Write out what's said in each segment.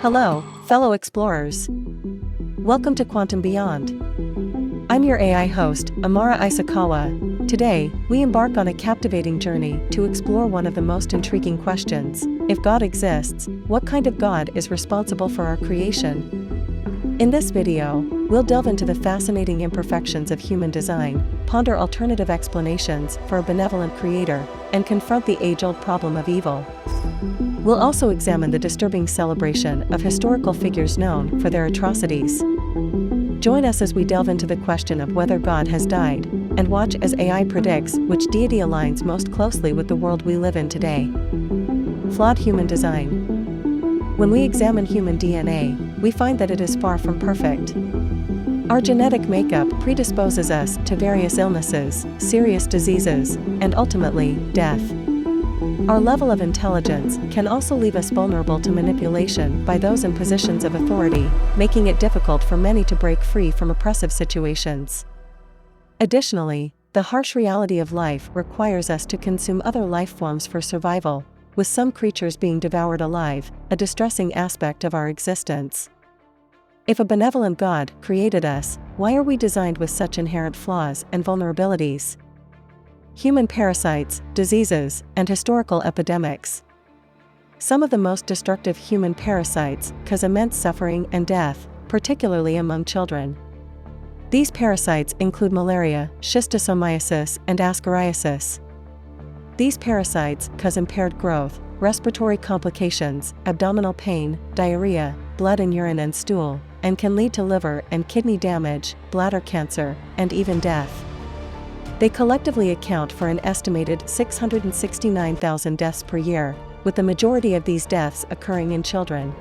Hello, fellow explorers. Welcome to Quantum Beyond. I'm your AI host, Amara Isakawa. Today, we embark on a captivating journey to explore one of the most intriguing questions. If God exists, what kind of God is responsible for our creation? In this video, we'll delve into the fascinating imperfections of human design, ponder alternative explanations for a benevolent creator, and confront the age-old problem of evil. We'll also examine the disturbing celebration of historical figures known for their atrocities. Join us as we delve into the question of whether God has died, and watch as AI predicts which deity aligns most closely with the world we live in today. Flawed human design. When we examine human DNA, we find that it is far from perfect. Our genetic makeup predisposes us to various illnesses, serious diseases, and ultimately, death. Our level of intelligence can also leave us vulnerable to manipulation by those in positions of authority, making it difficult for many to break free from oppressive situations. Additionally, the harsh reality of life requires us to consume other life forms for survival, with some creatures being devoured alive, a distressing aspect of our existence. If a benevolent God created us, why are we designed with such inherent flaws and vulnerabilities? Human parasites, diseases, and historical epidemics. Some of the most destructive human parasites cause immense suffering and death, particularly among children. These parasites include malaria, schistosomiasis, and ascariasis. These parasites cause impaired growth, respiratory complications, abdominal pain, diarrhea, blood in urine and stool, and can lead to liver and kidney damage, bladder cancer, and even death. They collectively account for an estimated 669,000 deaths per year, with the majority of these deaths occurring in children.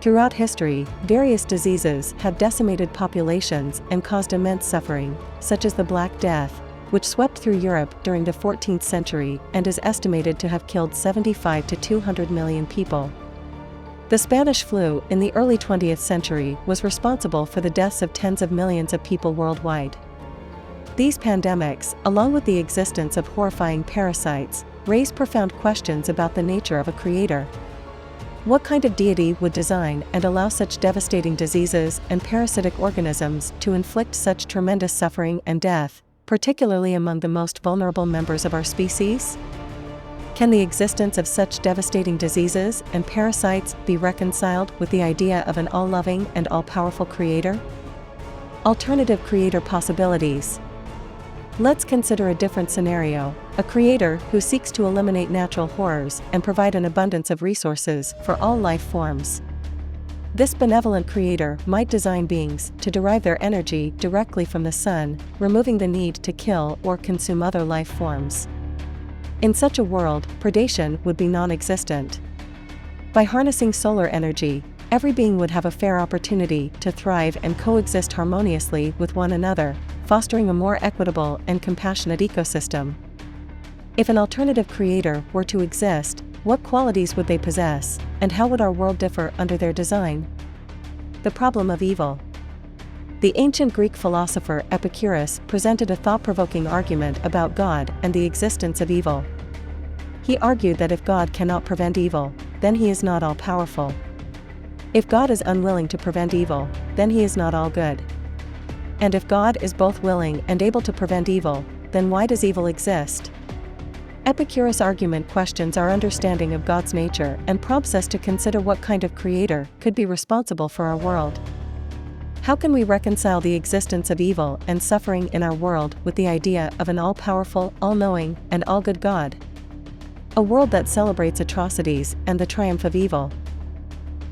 Throughout history, various diseases have decimated populations and caused immense suffering, such as the Black Death, which swept through Europe during the 14th century and is estimated to have killed 75 to 200 million people. The Spanish flu in the early 20th century was responsible for the deaths of tens of millions of people worldwide. These pandemics, along with the existence of horrifying parasites, raise profound questions about the nature of a creator. What kind of deity would design and allow such devastating diseases and parasitic organisms to inflict such tremendous suffering and death, particularly among the most vulnerable members of our species? Can the existence of such devastating diseases and parasites be reconciled with the idea of an all-loving and all-powerful creator? Alternative creator possibilities. Let's consider a different scenario, a creator who seeks to eliminate natural horrors and provide an abundance of resources for all life forms. This benevolent creator might design beings to derive their energy directly from the sun, removing the need to kill or consume other life forms. In such a world, predation would be non-existent. By harnessing solar energy, every being would have a fair opportunity to thrive and coexist harmoniously with one another, fostering a more equitable and compassionate ecosystem. If an alternative creator were to exist, what qualities would they possess, and how would our world differ under their design? The problem of evil. The ancient Greek philosopher Epicurus presented a thought-provoking argument about God and the existence of evil. He argued that if God cannot prevent evil, then he is not all-powerful. If God is unwilling to prevent evil, then he is not all good. And if God is both willing and able to prevent evil, then why does evil exist? Epicurus' argument questions our understanding of God's nature and prompts us to consider what kind of creator could be responsible for our world. How can we reconcile the existence of evil and suffering in our world with the idea of an all-powerful, all-knowing, and all-good God? A world that celebrates atrocities and the triumph of evil.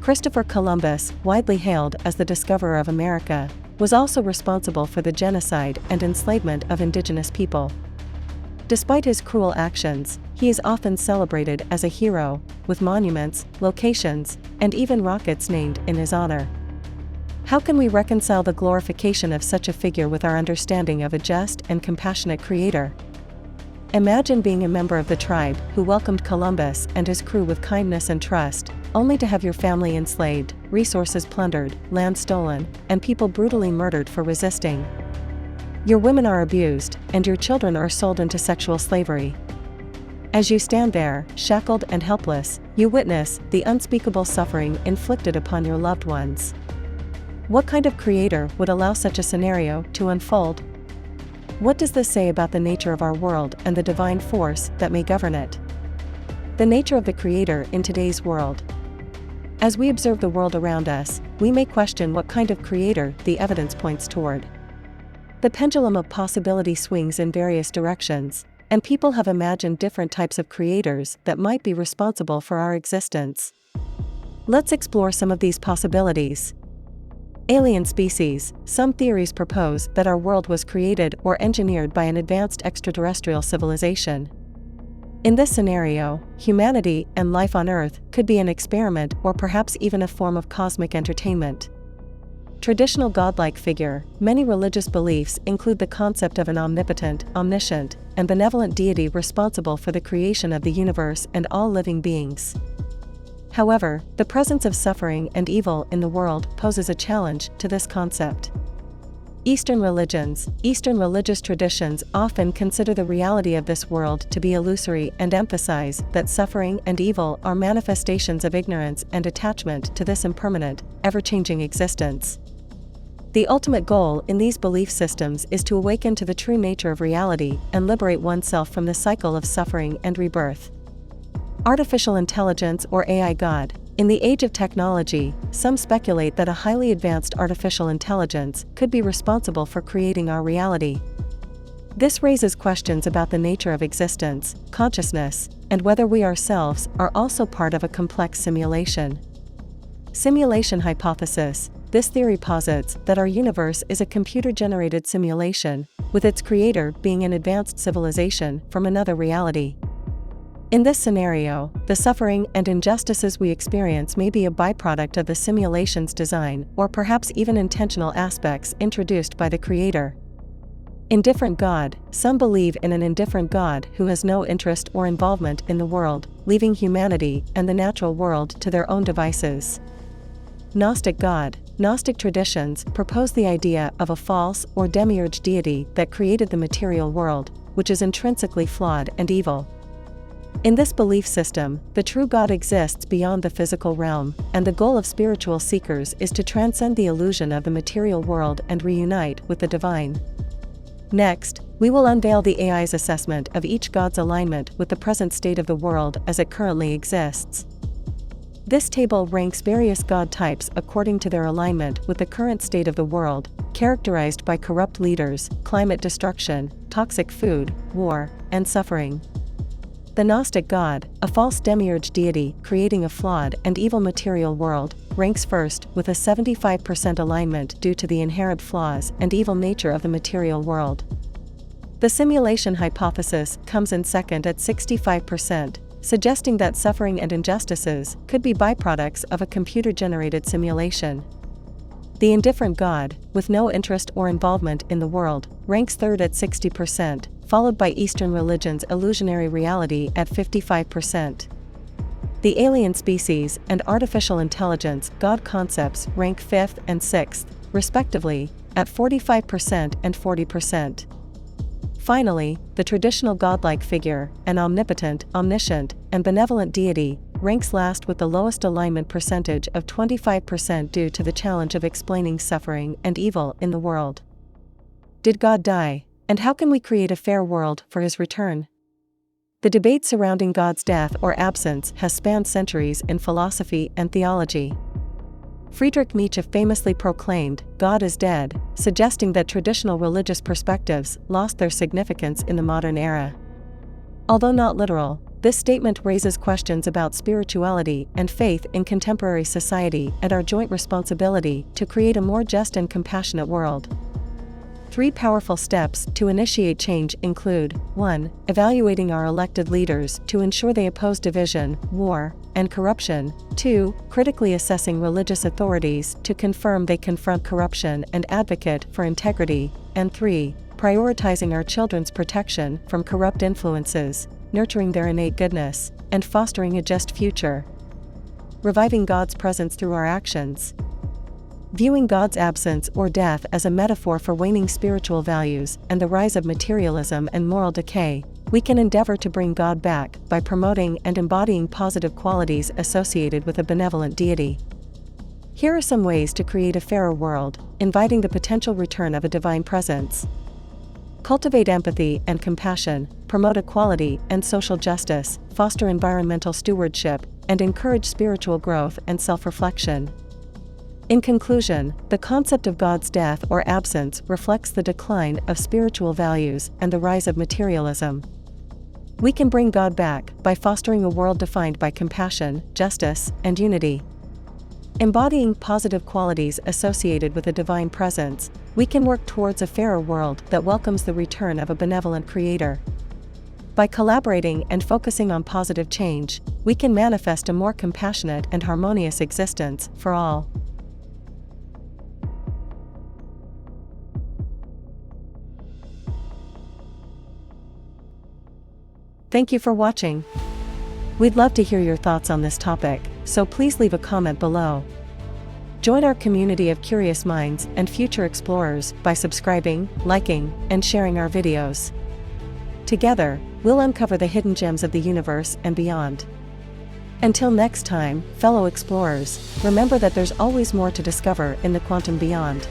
Christopher Columbus, widely hailed as the discoverer of America, was also responsible for the genocide and enslavement of indigenous people. Despite his cruel actions, he is often celebrated as a hero, with monuments, locations, and even rockets named in his honor. How can we reconcile the glorification of such a figure with our understanding of a just and compassionate creator? Imagine being a member of the tribe who welcomed Columbus and his crew with kindness and trust, only to have your family enslaved, resources plundered, land stolen, and people brutally murdered for resisting. Your women are abused, and your children are sold into sexual slavery. As you stand there, shackled and helpless, you witness the unspeakable suffering inflicted upon your loved ones. What kind of creator would allow such a scenario to unfold? What does this say about the nature of our world and the divine force that may govern it? The nature of the creator in today's world. As we observe the world around us, we may question what kind of creator the evidence points toward. The pendulum of possibility swings in various directions, and people have imagined different types of creators that might be responsible for our existence. Let's explore some of these possibilities. Alien species. Some theories propose that our world was created or engineered by an advanced extraterrestrial civilization. In this scenario, humanity and life on Earth could be an experiment or perhaps even a form of cosmic entertainment. Traditional godlike figure. Many religious beliefs include the concept of an omnipotent, omniscient, and benevolent deity responsible for the creation of the universe and all living beings. However, the presence of suffering and evil in the world poses a challenge to this concept. Eastern religions. Eastern religious traditions often consider the reality of this world to be illusory and emphasize that suffering and evil are manifestations of ignorance and attachment to this impermanent, ever-changing existence. The ultimate goal in these belief systems is to awaken to the true nature of reality and liberate oneself from the cycle of suffering and rebirth. Artificial intelligence or AI God. In the age of technology, some speculate that a highly advanced artificial intelligence could be responsible for creating our reality. This raises questions about the nature of existence, consciousness, and whether we ourselves are also part of a complex simulation. Simulation hypothesis. This theory posits that our universe is a computer-generated simulation, with its creator being an advanced civilization from another reality. In this scenario, the suffering and injustices we experience may be a byproduct of the simulation's design or perhaps even intentional aspects introduced by the creator. Indifferent God. Some believe in an indifferent God who has no interest or involvement in the world, leaving humanity and the natural world to their own devices. Gnostic God. Gnostic traditions propose the idea of a false or demiurge deity that created the material world, which is intrinsically flawed and evil. In this belief system, the true God exists beyond the physical realm, and the goal of spiritual seekers is to transcend the illusion of the material world and reunite with the divine. Next, we will unveil the AI's assessment of each God's alignment with the present state of the world as it currently exists. This table ranks various God types according to their alignment with the current state of the world, characterized by corrupt leaders, climate destruction, toxic food, war, and suffering. The Gnostic God, a false demiurge deity creating a flawed and evil material world, ranks first with a 75% alignment due to the inherent flaws and evil nature of the material world. The simulation hypothesis comes in second at 65%, suggesting that suffering and injustices could be byproducts of a computer-generated simulation. The indifferent God, with no interest or involvement in the world, ranks third at 60%, followed by Eastern religion's illusionary reality at 55%. The alien species and artificial intelligence God concepts rank 5th and 6th, respectively, at 45% and 40%. Finally, the traditional godlike figure, an omnipotent, omniscient, and benevolent deity, ranks last with the lowest alignment percentage of 25% due to the challenge of explaining suffering and evil in the world. Did God die? And how can we create a fair world for his return? The debate surrounding God's death or absence has spanned centuries in philosophy and theology. Friedrich Nietzsche famously proclaimed, "God is dead," suggesting that traditional religious perspectives lost their significance in the modern era. Although not literal, this statement raises questions about spirituality and faith in contemporary society and our joint responsibility to create a more just and compassionate world. 3 powerful steps to initiate change include: 1. Evaluating our elected leaders to ensure they oppose division, war, and corruption. 2. Critically assessing religious authorities to confirm they confront corruption and advocate for integrity. And 3. Prioritizing our children's protection from corrupt influences, nurturing their innate goodness, and fostering a just future. Reviving God's presence through our actions. Viewing God's absence or death as a metaphor for waning spiritual values and the rise of materialism and moral decay, we can endeavor to bring God back by promoting and embodying positive qualities associated with a benevolent deity. Here are some ways to create a fairer world, inviting the potential return of a divine presence. Cultivate empathy and compassion, promote equality and social justice, foster environmental stewardship, and encourage spiritual growth and self-reflection. In conclusion, the concept of God's death or absence reflects the decline of spiritual values and the rise of materialism. We can bring God back by fostering a world defined by compassion, justice, and unity. Embodying positive qualities associated with a divine presence, we can work towards a fairer world that welcomes the return of a benevolent creator. By collaborating and focusing on positive change, we can manifest a more compassionate and harmonious existence for all. Thank you for watching. We'd love to hear your thoughts on this topic, so please leave a comment below. Join our community of curious minds and future explorers by subscribing, liking, and sharing our videos. Together, we'll uncover the hidden gems of the universe and beyond. Until next time, fellow explorers, remember that there's always more to discover in the quantum beyond.